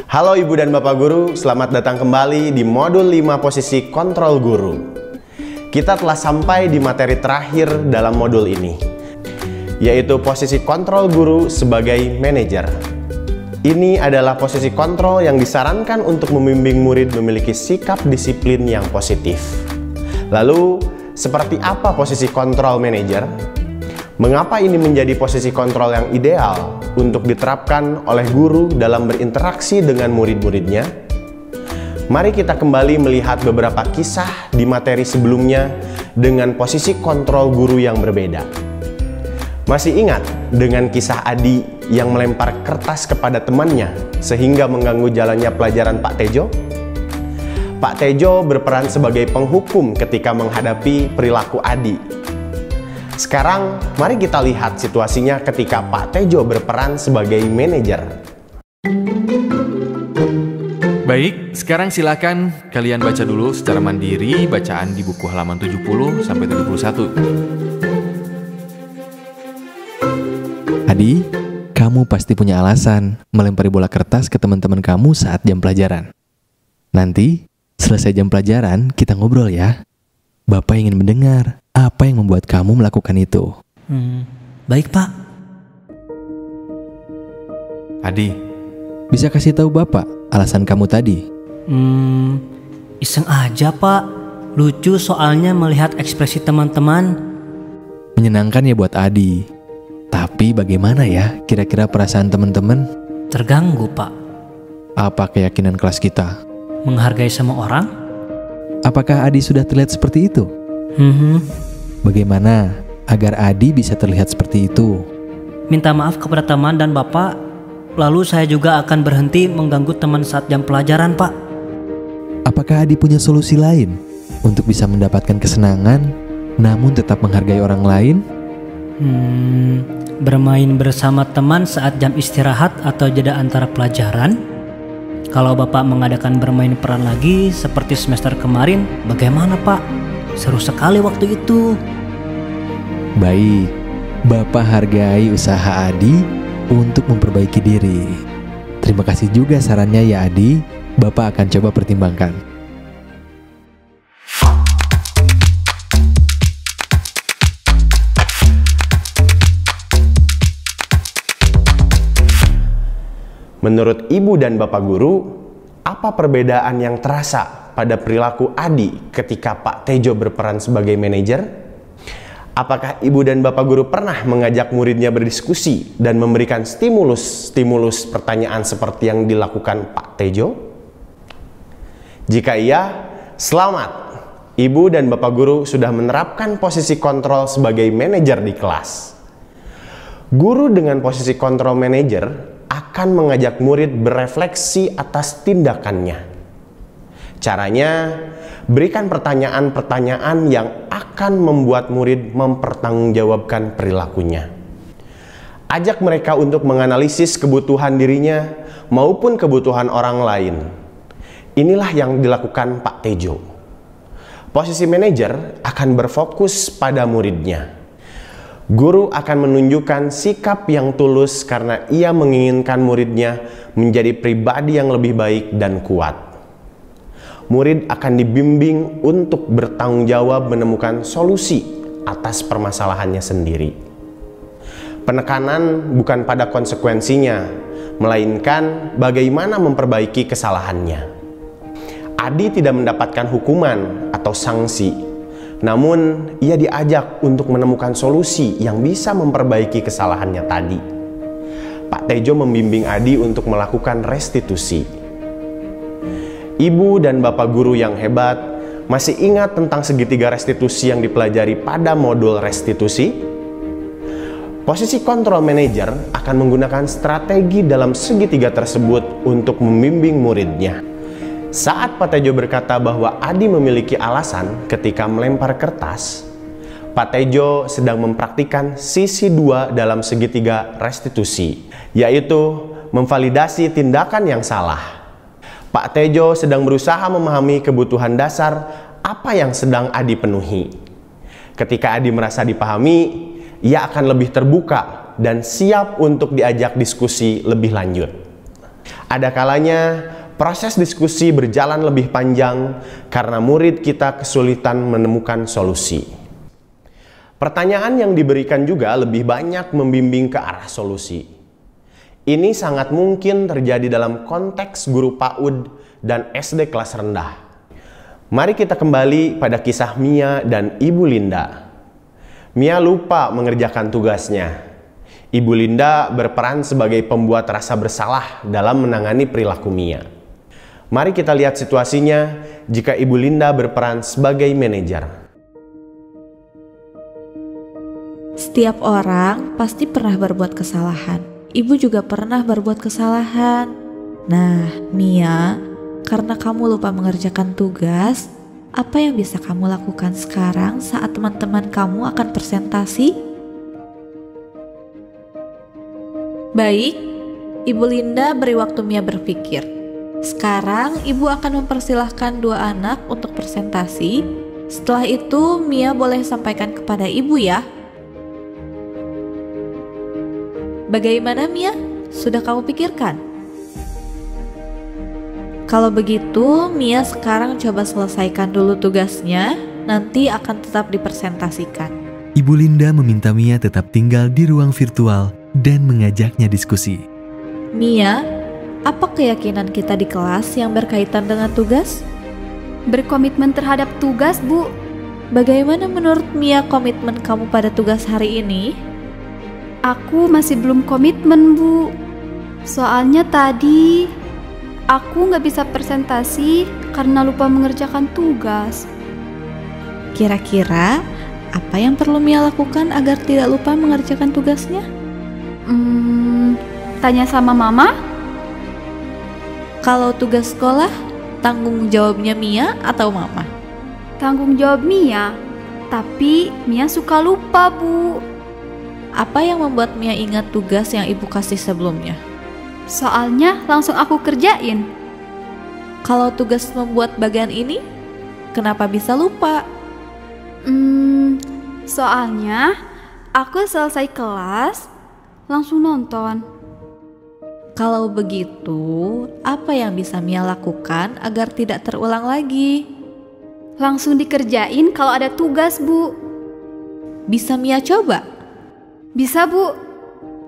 Halo Ibu dan Bapak Guru, selamat datang kembali di modul 5 posisi kontrol guru. Kita telah sampai di materi terakhir dalam modul ini, yaitu posisi kontrol guru sebagai manajer. Ini adalah posisi kontrol yang disarankan untuk membimbing murid memiliki sikap disiplin yang positif. Lalu, seperti apa posisi kontrol manajer? Mengapa ini menjadi posisi kontrol yang ideal untuk diterapkan oleh guru dalam berinteraksi dengan murid-muridnya? Mari kita kembali melihat beberapa kisah di materi sebelumnya dengan posisi kontrol guru yang berbeda. Masih ingat dengan kisah Adi yang melempar kertas kepada temannya sehingga mengganggu jalannya pelajaran Pak Tejo? Pak Tejo berperan sebagai penghukum ketika menghadapi perilaku Adi. Sekarang, mari kita lihat situasinya ketika Pak Tejo berperan sebagai manajer. Baik, sekarang silakan kalian baca dulu secara mandiri bacaan di buku halaman 70 sampai 71. Adi, kamu pasti punya alasan melempari bola kertas ke teman-teman kamu saat jam pelajaran. Nanti, selesai jam pelajaran, kita ngobrol ya. Bapak ingin mendengar apa yang membuat kamu melakukan itu. Baik, Pak. Adi, Bisa kasih tahu Bapak alasan kamu tadi? Iseng aja, Pak. Lucu soalnya melihat ekspresi teman-teman. Menyenangkan ya buat Adi. Tapi bagaimana ya kira-kira perasaan teman-teman? Terganggu, Pak. Apa keyakinan kelas kita? Menghargai semua orang? Apakah Adi sudah terlihat seperti itu? Bagaimana agar Adi bisa terlihat seperti itu? Minta maaf kepada teman dan Bapak. Lalu saya juga akan berhenti mengganggu teman saat jam pelajaran, Pak. Apakah Adi punya solusi lain untuk bisa mendapatkan kesenangan namun tetap menghargai orang lain? Bermain bersama teman saat jam istirahat atau jeda antara pelajaran? Kalau Bapak mengadakan bermain peran lagi seperti semester kemarin, bagaimana, Pak? Seru sekali waktu itu. Baik, Bapak hargai usaha Adi untuk memperbaiki diri. Terima kasih juga sarannya ya Adi, Bapak akan coba pertimbangkan. Menurut Ibu dan Bapak Guru, apa perbedaan yang terasa pada perilaku Adi ketika Pak Tejo berperan sebagai manajer? Apakah Ibu dan Bapak Guru pernah mengajak muridnya berdiskusi dan memberikan stimulus pertanyaan seperti yang dilakukan Pak Tejo? Jika iya, selamat! Ibu dan Bapak Guru sudah menerapkan posisi kontrol sebagai manajer di kelas. Guru dengan posisi kontrol manajer akan mengajak murid berefleksi atas tindakannya. Caranya, berikan pertanyaan-pertanyaan yang akan membuat murid mempertanggungjawabkan perilakunya. Ajak mereka untuk menganalisis kebutuhan dirinya maupun kebutuhan orang lain. Inilah yang dilakukan Pak Tejo. Posisi manajer akan berfokus pada muridnya. Guru akan menunjukkan sikap yang tulus karena ia menginginkan muridnya menjadi pribadi yang lebih baik dan kuat. Murid akan dibimbing untuk bertanggung jawab menemukan solusi atas permasalahannya sendiri. Penekanan bukan pada konsekuensinya, melainkan bagaimana memperbaiki kesalahannya. Adi tidak mendapatkan hukuman atau sanksi. Namun, ia diajak untuk menemukan solusi yang bisa memperbaiki kesalahannya tadi. Pak Tejo membimbing Adi untuk melakukan restitusi. Ibu dan Bapak Guru yang hebat, masih ingat tentang segitiga restitusi yang dipelajari pada modul restitusi? Posisi kontrol manajer akan menggunakan strategi dalam segitiga tersebut untuk membimbing muridnya. Saat Pak Tejo berkata bahwa Adi memiliki alasan ketika melempar kertas, Pak Tejo sedang mempraktikkan sisi 2 dalam segitiga restitusi, yaitu memvalidasi tindakan yang salah. Pak Tejo sedang berusaha memahami kebutuhan dasar apa yang sedang Adi penuhi. Ketika Adi merasa dipahami, ia akan lebih terbuka dan siap untuk diajak diskusi lebih lanjut. Ada kalanya proses diskusi berjalan lebih panjang karena murid kita kesulitan menemukan solusi. Pertanyaan yang diberikan juga lebih banyak membimbing ke arah solusi. Ini sangat mungkin terjadi dalam konteks guru PAUD dan SD kelas rendah. Mari kita kembali pada kisah Mia dan Ibu Linda. Mia lupa mengerjakan tugasnya. Ibu Linda berperan sebagai pembuat rasa bersalah dalam menangani perilaku Mia. Mari kita lihat situasinya jika Ibu Linda berperan sebagai manajer. Setiap orang pasti pernah berbuat kesalahan. Ibu juga pernah berbuat kesalahan. Nah, Mia, karena kamu lupa mengerjakan tugas, apa yang bisa kamu lakukan sekarang saat teman-teman kamu akan presentasi? Baik, Ibu Linda beri waktu Mia berpikir. Sekarang Ibu akan mempersilahkan dua anak untuk presentasi. Setelah itu Mia boleh sampaikan kepada Ibu ya. Bagaimana Mia? Sudah kamu pikirkan? Kalau begitu, Mia sekarang coba selesaikan dulu tugasnya, nanti akan tetap dipresentasikan. Ibu Linda meminta Mia tetap tinggal di ruang virtual dan mengajaknya diskusi. Mia, apa keyakinan kita di kelas yang berkaitan dengan tugas? Berkomitmen terhadap tugas, Bu. Bagaimana menurut Mia komitmen kamu pada tugas hari ini? Aku masih belum komitmen, Bu. Soalnya tadi aku nggak bisa presentasi karena lupa mengerjakan tugas. Kira-kira apa yang perlu Mia lakukan agar tidak lupa mengerjakan tugasnya? Tanya sama Mama. Kalau tugas sekolah, tanggung jawabnya Mia atau Mama? Tanggung jawab Mia, tapi Mia suka lupa, Bu. Apa yang membuat Mia ingat tugas yang Ibu kasih sebelumnya? Soalnya langsung aku kerjain. Kalau tugas membuat bagian ini, kenapa bisa lupa? Soalnya aku selesai kelas langsung nonton. Kalau begitu, apa yang bisa Mia lakukan agar tidak terulang lagi? Langsung dikerjain kalau ada tugas, Bu. Bisa Mia coba? Bisa, Bu.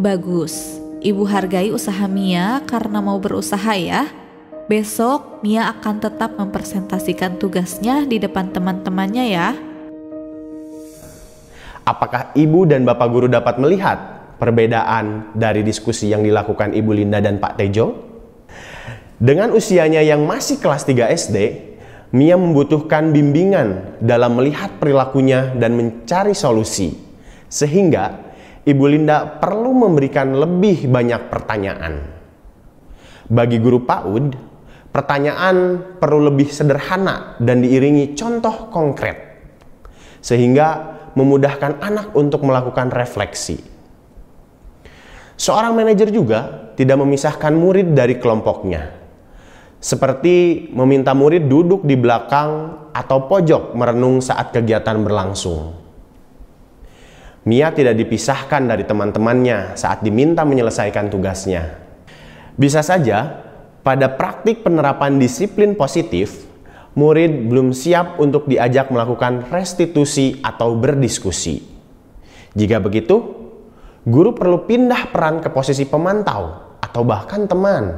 Bagus. Ibu hargai usaha Mia karena mau berusaha ya. Besok Mia akan tetap mempresentasikan tugasnya di depan teman-temannya ya. Apakah Ibu dan Bapak Guru dapat melihat perbedaan dari diskusi yang dilakukan Ibu Linda dan Pak Tejo? Dengan usianya yang masih kelas 3 SD, Mia membutuhkan bimbingan dalam melihat perilakunya dan mencari solusi. Sehingga Ibu Linda perlu memberikan lebih banyak pertanyaan. Bagi guru PAUD, pertanyaan perlu lebih sederhana dan diiringi contoh konkret, sehingga memudahkan anak untuk melakukan refleksi. Seorang manajer juga tidak memisahkan murid dari kelompoknya, seperti meminta murid duduk di belakang atau pojok merenung saat kegiatan berlangsung. Mia tidak dipisahkan dari teman-temannya saat diminta menyelesaikan tugasnya. Bisa saja, pada praktik penerapan disiplin positif, murid belum siap untuk diajak melakukan restitusi atau berdiskusi. Jika begitu, guru perlu pindah peran ke posisi pemantau atau bahkan teman.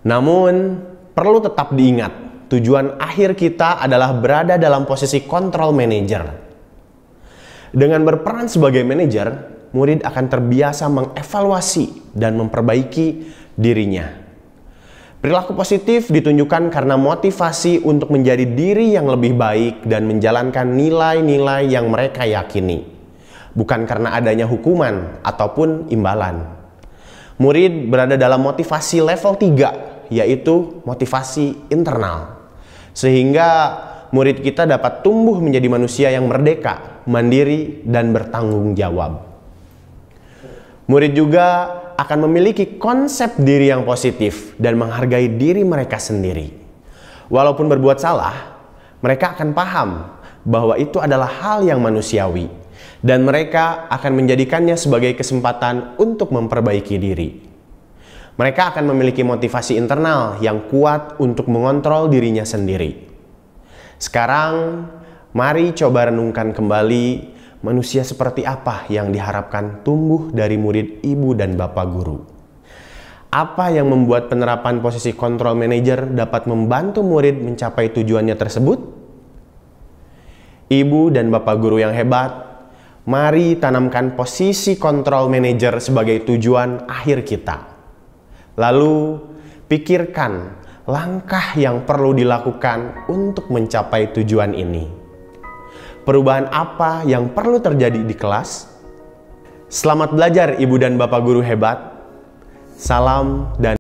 Namun, perlu tetap diingat, tujuan akhir kita adalah berada dalam posisi control manager. Dengan berperan sebagai manajer, murid akan terbiasa mengevaluasi dan memperbaiki dirinya. Perilaku positif ditunjukkan karena motivasi untuk menjadi diri yang lebih baik dan menjalankan nilai-nilai yang mereka yakini, bukan karena adanya hukuman ataupun imbalan. Murid berada dalam motivasi level 3, yaitu motivasi internal. Sehingga murid kita dapat tumbuh menjadi manusia yang merdeka, mandiri, dan bertanggung jawab. Murid juga akan memiliki konsep diri yang positif dan menghargai diri mereka sendiri. Walaupun berbuat salah, mereka akan paham bahwa itu adalah hal yang manusiawi dan mereka akan menjadikannya sebagai kesempatan untuk memperbaiki diri. Mereka akan memiliki motivasi internal yang kuat untuk mengontrol dirinya sendiri. Sekarang, mari coba renungkan kembali manusia seperti apa yang diharapkan tumbuh dari murid ibu dan bapak guru. Apa yang membuat penerapan posisi control manager dapat membantu murid mencapai tujuannya tersebut? Ibu dan bapak guru yang hebat, mari tanamkan posisi control manager sebagai tujuan akhir kita. Lalu, pikirkan langkah yang perlu dilakukan untuk mencapai tujuan ini. Perubahan apa yang perlu terjadi di kelas? Selamat belajar ibu dan bapak guru hebat. Salam dan